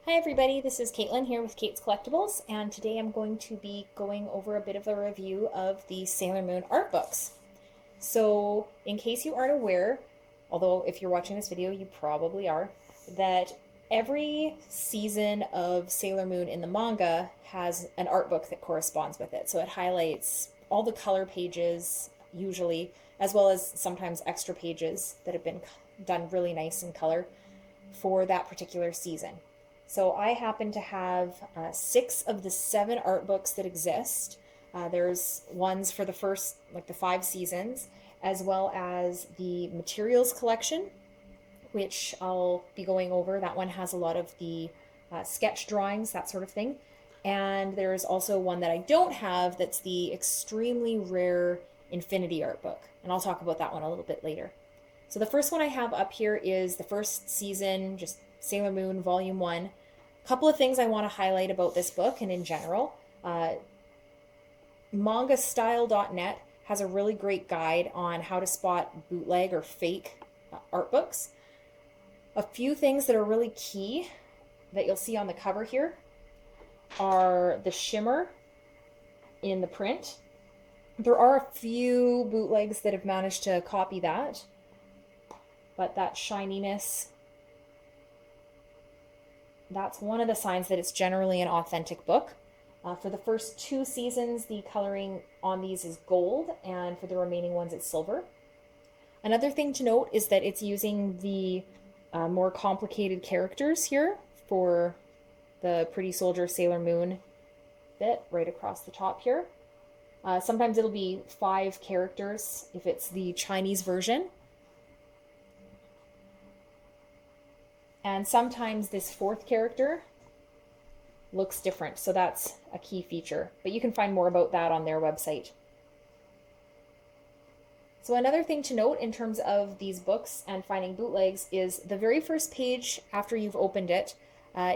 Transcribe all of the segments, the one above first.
Hi everybody, this is Caitlin here with Kait's Collectibles, and today I'm going to be going over a bit of a review of the Sailor Moon art books. So, in case you aren't aware, although if you're watching this video you probably are, that every season of Sailor Moon in the manga has an art book that corresponds with it. So it highlights all the color pages, usually, as well as sometimes extra pages that have been done really nice in color for that particular season. So I happen to have 6 of the 7 art books that exist. There's ones for the first, like the 5 seasons, as well as the materials collection, which I'll be going over. That one has a lot of the sketch drawings, that sort of thing. And there's also one that I don't have that's the extremely rare Infinity art book. And I'll talk about that one a little bit later. So the first one I have up here is the first season, just Sailor Moon Volume 1. A couple of things I want to highlight about this book and in general. Mangastyle.net has a really great guide on how to spot bootleg or fake art books. A few things that are really key that you'll see on the cover here are the shimmer in the print. There are a few bootlegs that have managed to copy that, but that shininess, that's one of the signs that it's generally an authentic book. For the first 2 seasons, the coloring on these is gold, and for the remaining ones, it's silver. Another thing to note is that it's using the more complicated characters here for the Pretty Soldier Sailor Moon bit right across the top here. Sometimes it'll be 5 characters if it's the Chinese version. And sometimes this 4th character looks different, so that's a key feature. But you can find more about that on their website. So another thing to note in terms of these books and finding bootlegs is the very first page after you've opened it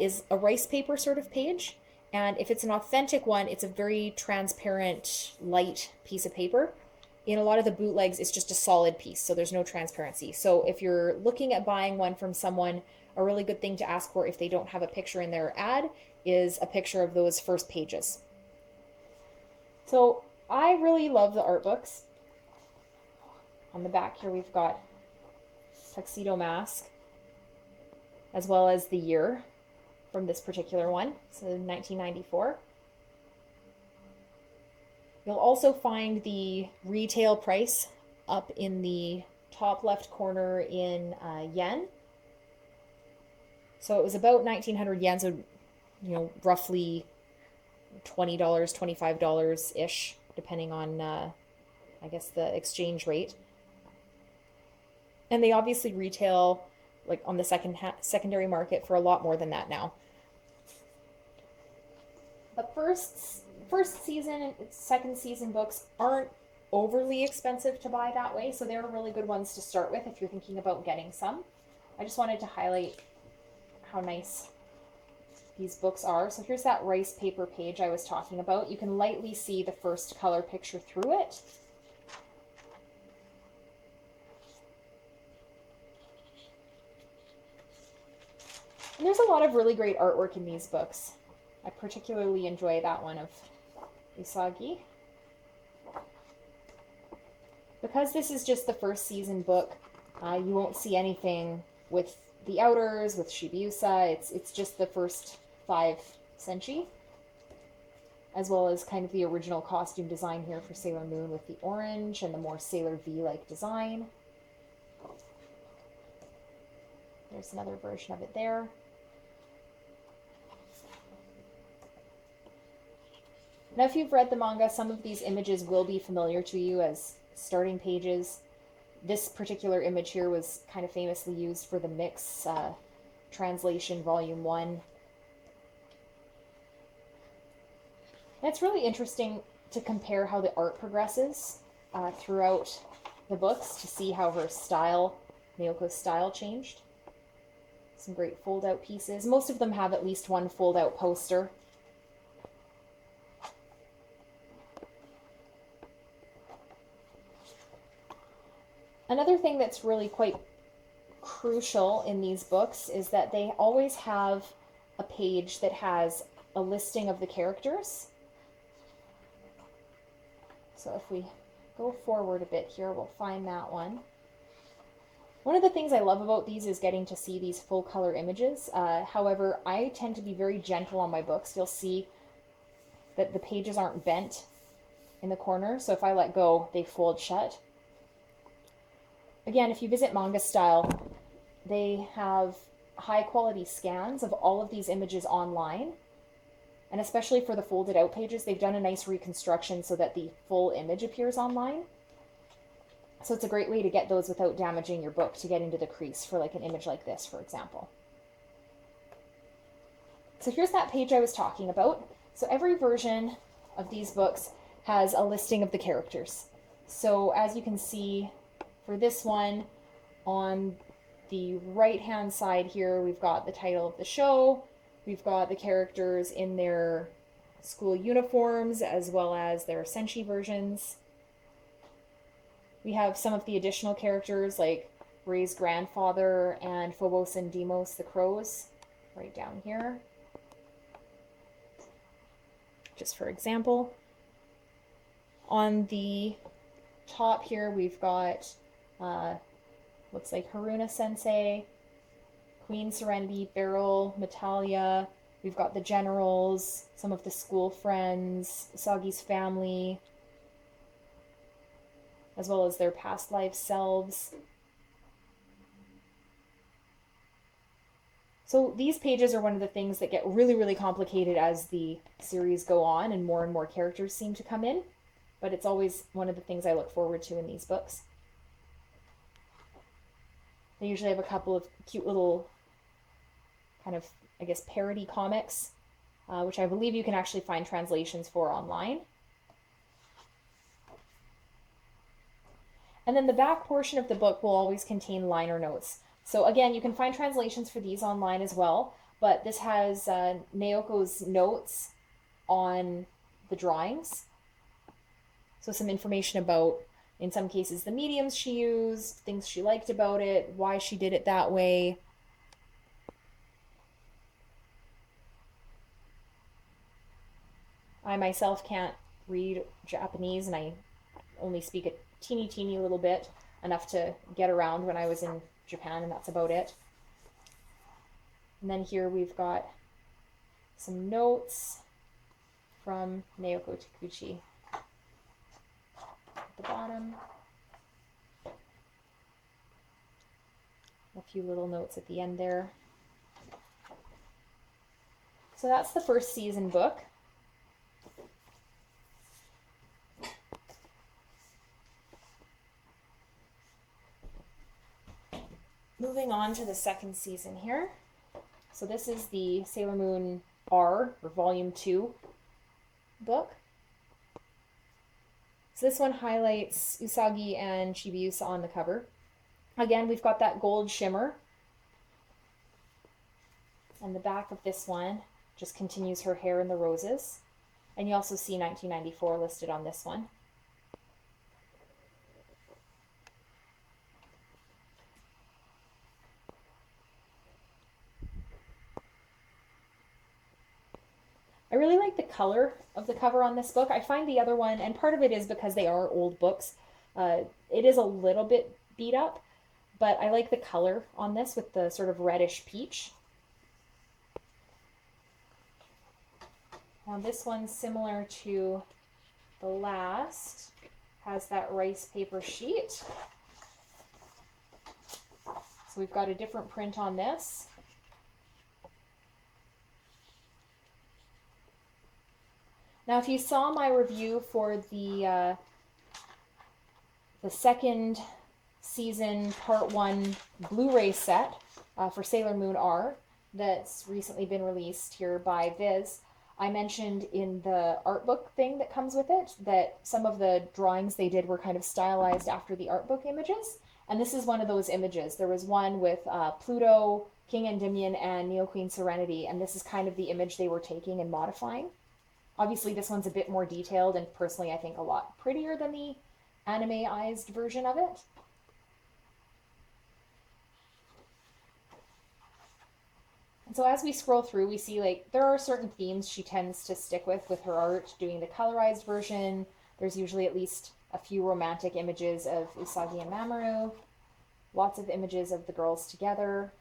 is a rice paper sort of page. And if it's an authentic one, it's a very transparent, light piece of paper. In a lot of the bootlegs, it's just a solid piece, so there's no transparency. So if you're looking at buying one from someone, a really good thing to ask for if they don't have a picture in their ad is a picture of those first pages. So I really love the art books. On the back here we've got Tuxedo Mask, as well as the year from this particular one, so 1994. You'll also find the retail price up in the top left corner in yen. So it was about 1900 yen, so roughly $20, $25-ish, depending on, I guess, the exchange rate. And they obviously retail like on the secondary market for a lot more than that now. The first season and second season books aren't overly expensive to buy that way, so they're really good ones to start with if you're thinking about getting some. I just wanted to highlight how nice these books are. So here's that rice paper page I was talking about. You can lightly see the first color picture through it. And there's a lot of really great artwork in these books. I particularly enjoy that one of Usagi. Because this is just the first season book, you won't see anything with the outers, with Shibuya. It's just the first 5 senshi, as well as kind of the original costume design here for Sailor Moon with the orange and the more Sailor V-like design. There's another version of it there. Now, if you've read the manga, some of these images will be familiar to you as starting pages. This particular image here was kind of famously used for the Mix translation, Volume 1. And it's really interesting to compare how the art progresses throughout the books to see how her style, Naoko's style, changed. Some great fold-out pieces. Most of them have at least one fold-out poster. Another thing that's really quite crucial in these books is that they always have a page that has a listing of the characters. So if we go forward a bit here, we'll find that one. One of the things I love about these is getting to see these full color images. However, I tend to be very gentle on my books. You'll see that the pages aren't bent in the corner, so if I let go, they fold shut. Again, if you visit Manga Style, they have high quality scans of all of these images online. And especially for the folded out pages, they've done a nice reconstruction so that the full image appears online. So it's a great way to get those without damaging your book to get into the crease for like an image like this, for example. So here's that page I was talking about. So every version of these books has a listing of the characters. So as you can see for this one, on the right hand side here, we've got the title of the show. We've got the characters in their school uniforms as well as their senshi versions. We have some of the additional characters like Ray's grandfather and Phobos and Deimos the crows right down here, just for example. On the top here we've got looks like Haruna Sensei, Queen Serenity, Beryl, Metalia. We've got the generals, some of the school friends, Usagi's family, as well as their past life selves. So these pages are one of the things that get really, really complicated as the series go on and more characters seem to come in. But it's always one of the things I look forward to in these books. They usually have a couple of cute little kind of, I guess, parody comics, which I believe you can actually find translations for online. And then the back portion of the book will always contain liner notes. So again, you can find translations for these online as well, but this has Naoko's notes on the drawings. So some information about, in some cases, the mediums she used, things she liked about it, why she did it that way. I myself can't read Japanese, and I only speak a teeny little bit, enough to get around when I was in Japan, and that's about it. And then here we've got some notes from Naoko Takeuchi at the bottom. A few little notes at the end there. So that's the first season book. Moving on to the second season here. So this is the Sailor Moon R, or Volume 2 book. So this one highlights Usagi and Chibiusa on the cover. Again, we've got that gold shimmer. And the back of this one just continues her hair in the roses. And you also see 1994 listed on this one. I really like the color of the cover on this book. I find the other one, and part of it is because they are old books, it is a little bit beat up, but I like the color on this with the sort of reddish peach. Now this one's similar to the last, has that rice paper sheet. So we've got a different print on this. Now, if you saw my review for the second season Part 1 Blu-ray set for Sailor Moon R that's recently been released here by Viz, I mentioned in the art book thing that comes with it that some of the drawings they did were kind of stylized after the art book images. And this is one of those images. There was one with Pluto, King Endymion, and Neo Queen Serenity, and this is kind of the image they were taking and modifying. Obviously, this one's a bit more detailed and personally, I think, a lot prettier than the anime-ized version of it. And so as we scroll through, we see like there are certain themes she tends to stick with her art. Doing the colorized version, there's usually at least a few romantic images of Usagi and Mamoru, lots of images of the girls together.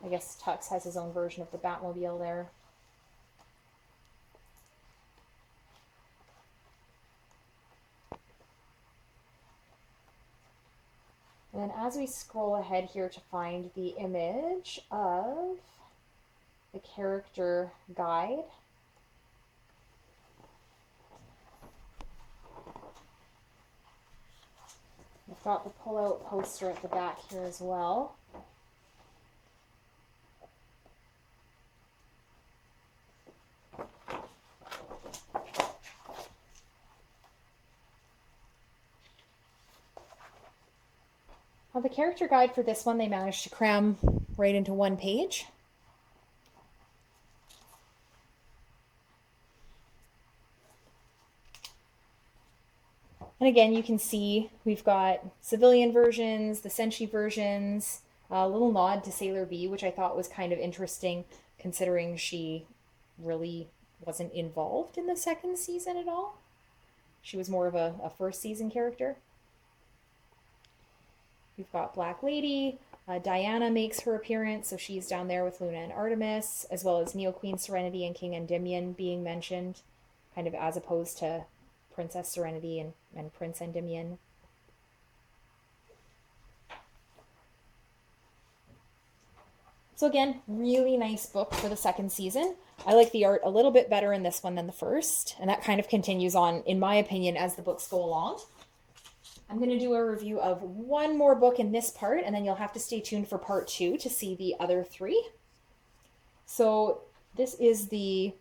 I guess Tux has his own version of the Batmobile there. And then as we scroll ahead here to find the image of the character guide, I've got the pull-out poster at the back here as well. The character guide for this one, they managed to cram right into one page. And again, you can see we've got civilian versions, the Senshi versions, a little nod to Sailor V, which I thought was kind of interesting considering she really wasn't involved in the second season at all. She was more of a first season character. We've got Black Lady. Diana makes her appearance, so she's down there with Luna and Artemis, as well as Neo Queen Serenity and King Endymion being mentioned, kind of as opposed to Princess Serenity and Prince Endymion. So again, really nice book for the second season. I like the art a little bit better in this one than the first, and that kind of continues on, in my opinion, as the books go along. I'm going to do a review of one more book in this part, and then you'll have to stay tuned for part 2 to see the other 3. So this is the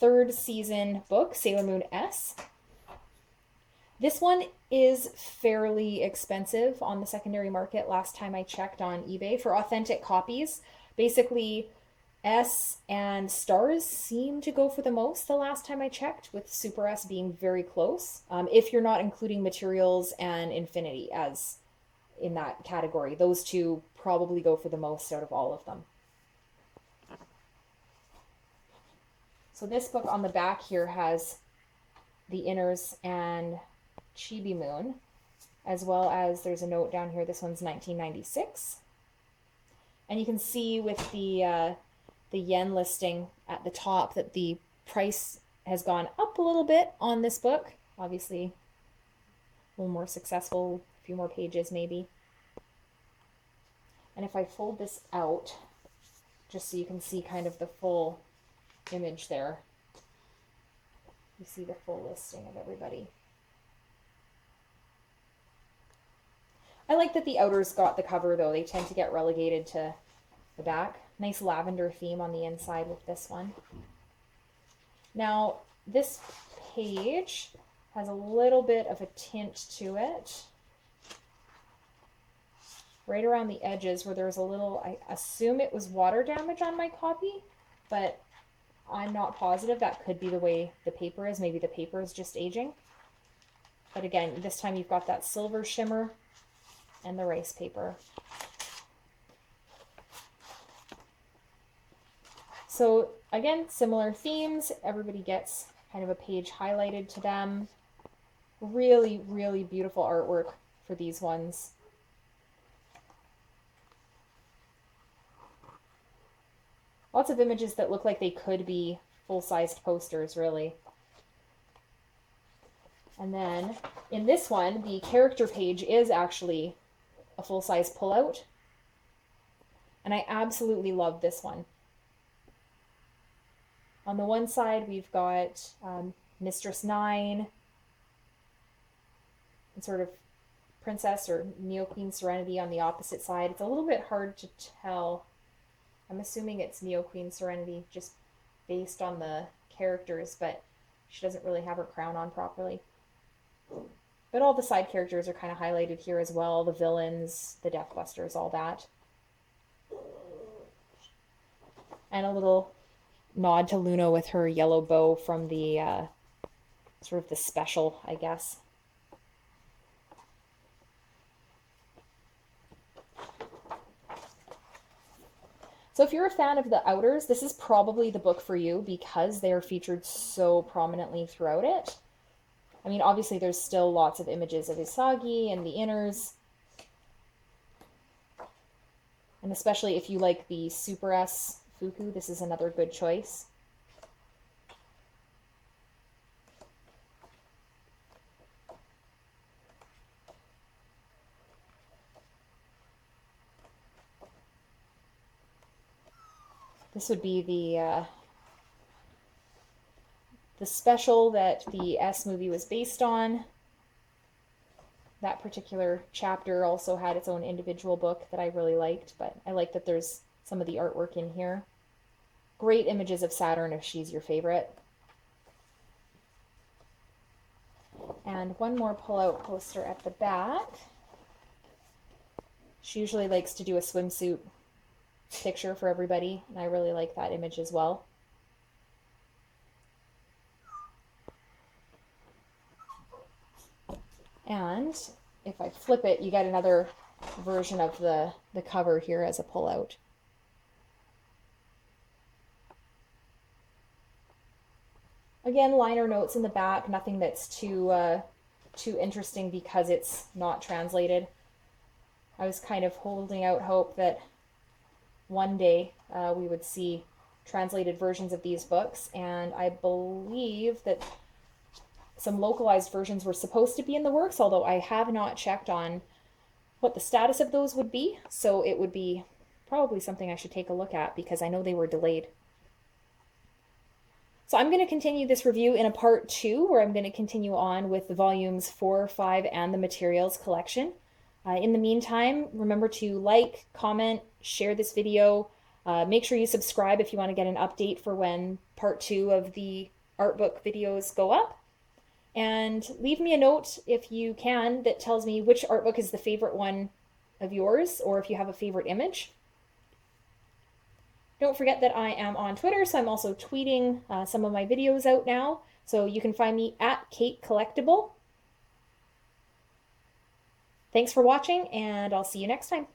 third season book, Sailor Moon S. This one is fairly expensive on the secondary market last time I checked on eBay for authentic copies. Basically, S and Stars seem to go for the most the last time I checked, with Super S being very close. If you're not including Materials and Infinity as in that category, those two probably go for the most out of all of them. So this book on the back here has the inners and Chibi Moon, as well as there's a note down here. This one's 1996. And you can see with the yen listing at the top that the price has gone up a little bit on this book. Obviously, a little more successful, a few more pages maybe. And if I fold this out, just so you can see kind of the full image there, you see the full listing of everybody. I like that the outers got the cover, though. They tend to get relegated to the back. Nice lavender theme on the inside with this one. Now, this page has a little bit of a tint to it. Right around the edges where there's a little, I assume it was water damage on my copy, but I'm not positive. That could be the way the paper is. Maybe the paper is just aging. But again, this time you've got that silver shimmer and the rice paper. So again, similar themes. Everybody gets kind of a page highlighted to them. Really, really beautiful artwork for these ones. Lots of images that look like they could be full-sized posters, really. And then in this one, the character page is actually a full-size pullout. And I absolutely love this one. On the one side, we've got Mistress Nine and sort of Princess or Neo Queen Serenity on the opposite side. It's a little bit hard to tell. I'm assuming it's Neo Queen Serenity just based on the characters, but she doesn't really have her crown on properly. But all the side characters are kind of highlighted here as well. The villains, the Deathbusters, all that. And a little nod to Luna with her yellow bow from the sort of the special, I guess. So if you're a fan of the outers, this is probably the book for you because they are featured so prominently throughout it. I mean, obviously there's still lots of images of Isagi and the inners. And especially if you like the Super S Fuku, this is another good choice. This would be the special that the S movie was based on. That particular chapter also had its own individual book that I really liked, but I like that there's some of the artwork in here. Great images of Saturn if she's your favorite. And one more pull-out poster at the back. She usually likes to do a swimsuit picture for everybody, and I really like that image as well. And if I flip it, you get another version of the cover here as a pull-out. Again, liner notes in the back, nothing that's too interesting because it's not translated. I was kind of holding out hope that one day we would see translated versions of these books, and I believe that some localized versions were supposed to be in the works, although I have not checked on what the status of those would be, so it would be probably something I should take a look at because I know they were delayed. So I'm going to continue this review in a part 2 where I'm going to continue on with the volumes 4, 5, and the materials collection. In the meantime, remember to like, comment, share this video. Make sure you subscribe if you want to get an update for when part 2 of the art book videos go up. And leave me a note if you can that tells me which art book is the favorite one of yours, or if you have a favorite image. Don't forget that I am on Twitter, so I'm also tweeting some of my videos out now. So you can find me at Kait Collectible. Thanks for watching, and I'll see you next time.